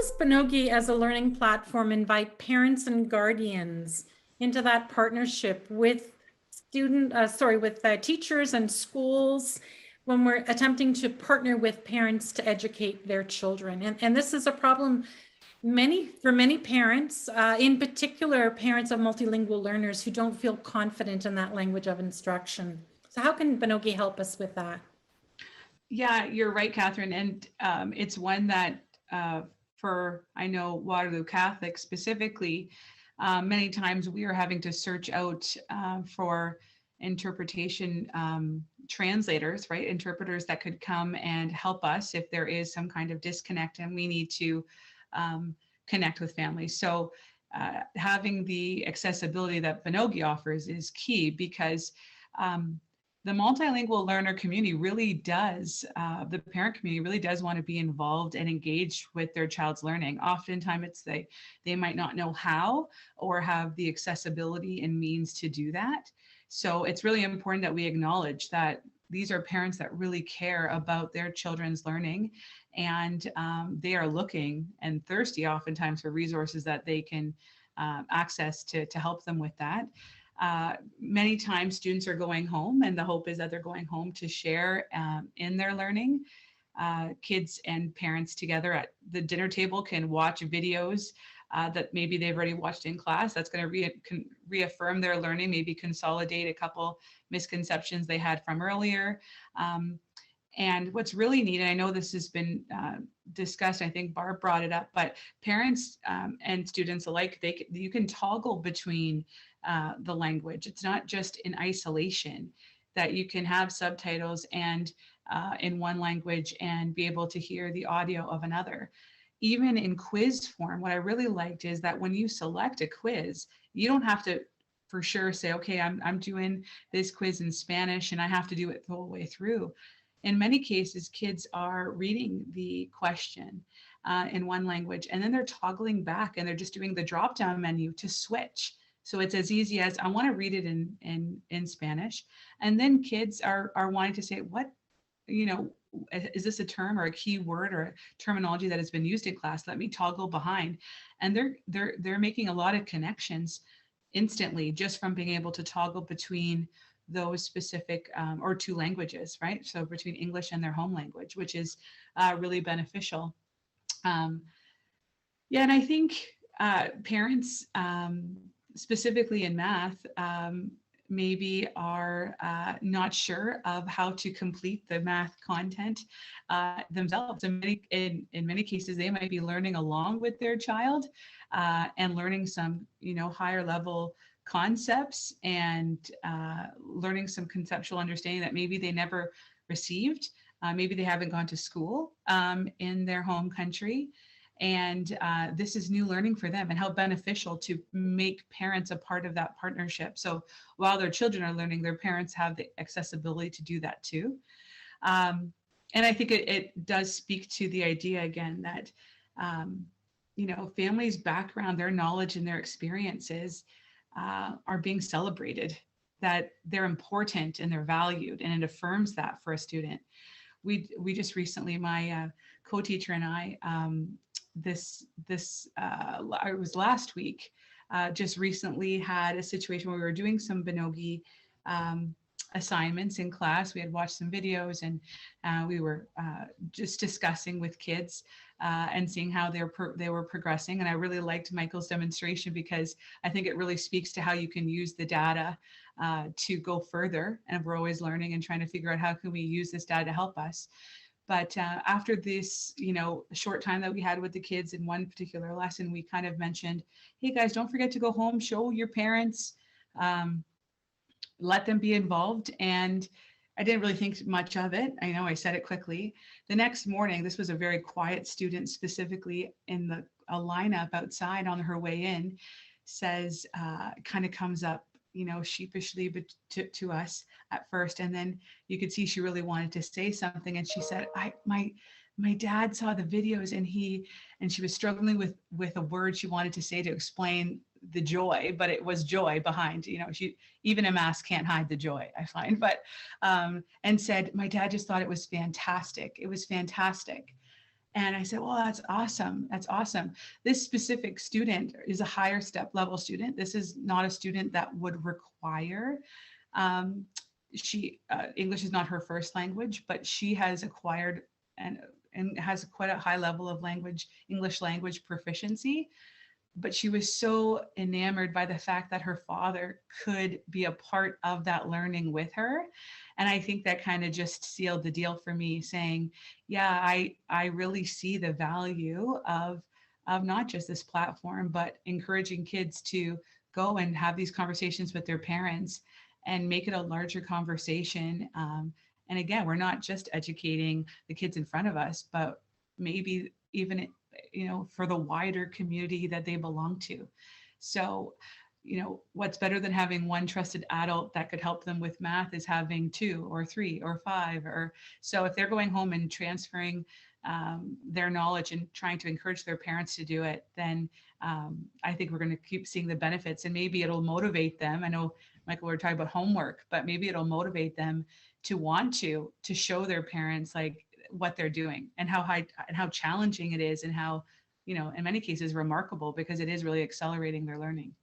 does Binogi as a learning platform invite parents and guardians into that partnership with teachers and schools when we're attempting to partner with parents to educate their children? And this is a problem for many parents, in particular parents of multilingual learners who don't feel confident in that language of instruction. So how can Binogi help us with that? Yeah, you're right, Catherine. And it's one that I know Waterloo Catholic specifically, many times we are having to search out for interpretation translators, right? Interpreters that could come and help us if there is some kind of disconnect and we need to connect with families. So having the accessibility that Binogi offers is key because the multilingual learner community really does, the parent community really does want to be involved and engaged with their child's learning. Oftentimes they might not know how or have the accessibility and means to do that. So it's really important that we acknowledge that these are parents that really care about their children's learning, and they are looking and thirsty oftentimes for resources that they can access to help them with that. Many times students are going home and the hope is that they're going home to share in their learning. Kids and parents together at the dinner table can watch videos that maybe they've already watched in class. That's going to reaffirm their learning, maybe consolidate a couple misconceptions they had from earlier. And what's really neat, and I know this has been discussed, I think Barb brought it up, but parents and students alike, you can toggle between the language. It's not just in isolation, that you can have subtitles and in one language and be able to hear the audio of another. Even in quiz form, what I really liked is that when you select a quiz, you don't have to for sure say, okay, I'm doing this quiz in Spanish and I have to do it the whole way through. In many cases, kids are reading the question in one language and then they're toggling back and they're just doing the drop-down menu to switch. So it's as easy as I want to read it in Spanish. And then kids are wanting to say, what, is this a term or a key word or a terminology that has been used in class? Let me toggle behind. And they're making a lot of connections instantly just from being able to toggle between those specific or two languages, right? So between English and their home language, which is really beneficial. And I think parents, specifically in math, maybe are not sure of how to complete the math content themselves. In many cases, they might be learning along with their child and learning some, higher level concepts and learning some conceptual understanding that maybe they never received. Maybe they haven't gone to school in their home country. And this is new learning for them, and how beneficial to make parents a part of that partnership. So while their children are learning, their parents have the accessibility to do that too. And I think it does speak to the idea again that, families' background, their knowledge and their experiences are being celebrated, that they're important and they're valued, and it affirms that for a student. We just recently, my co-teacher and I, it was last week, just recently had a situation where we were doing some Binogi assignments in class. We had watched some videos and we were just discussing with kids and seeing how they were progressing. And I really liked Michael's demonstration because I think it really speaks to how you can use the data to go further. And we're always learning and trying to figure out how can we use this data to help us. But after this, short time that we had with the kids in one particular lesson, we kind of mentioned, hey guys, don't forget to go home, show your parents, let them be involved. And I didn't really think much of it. I know I said it quickly. The next morning, this was a very quiet student, specifically in a lineup outside on her way in, says, kind of comes up, sheepishly to us at first. And then you could see she really wanted to say something. And she said, my dad saw the videos and she was struggling with a word she wanted to say to explain the joy, but it was joy behind, even a mask can't hide the joy, I find, and said, my dad just thought it was fantastic. It was fantastic. And I said, well, that's awesome. That's awesome. This specific student is a higher step level student. This is not a student that would require, um, English is not her first language, but she has acquired and has quite a high level of English language proficiency. But she was so enamored by the fact that her father could be a part of that learning with her. And I think that kind of just sealed the deal for me, saying, yeah, I really see the value of not just this platform, but encouraging kids to go and have these conversations with their parents and make it a larger conversation. And again, we're not just educating the kids in front of us, but maybe even, for the wider community that they belong to. So, what's better than having one trusted adult that could help them with math is having two or three or five. Or so if they're going home and transferring their knowledge and trying to encourage their parents to do it, then I think we're going to keep seeing the benefits, and maybe it'll motivate them. I know, Michael, we're talking about homework, but maybe it'll motivate them to want to show their parents like what they're doing and how challenging it is, and how, in many cases remarkable, because it is really accelerating their learning.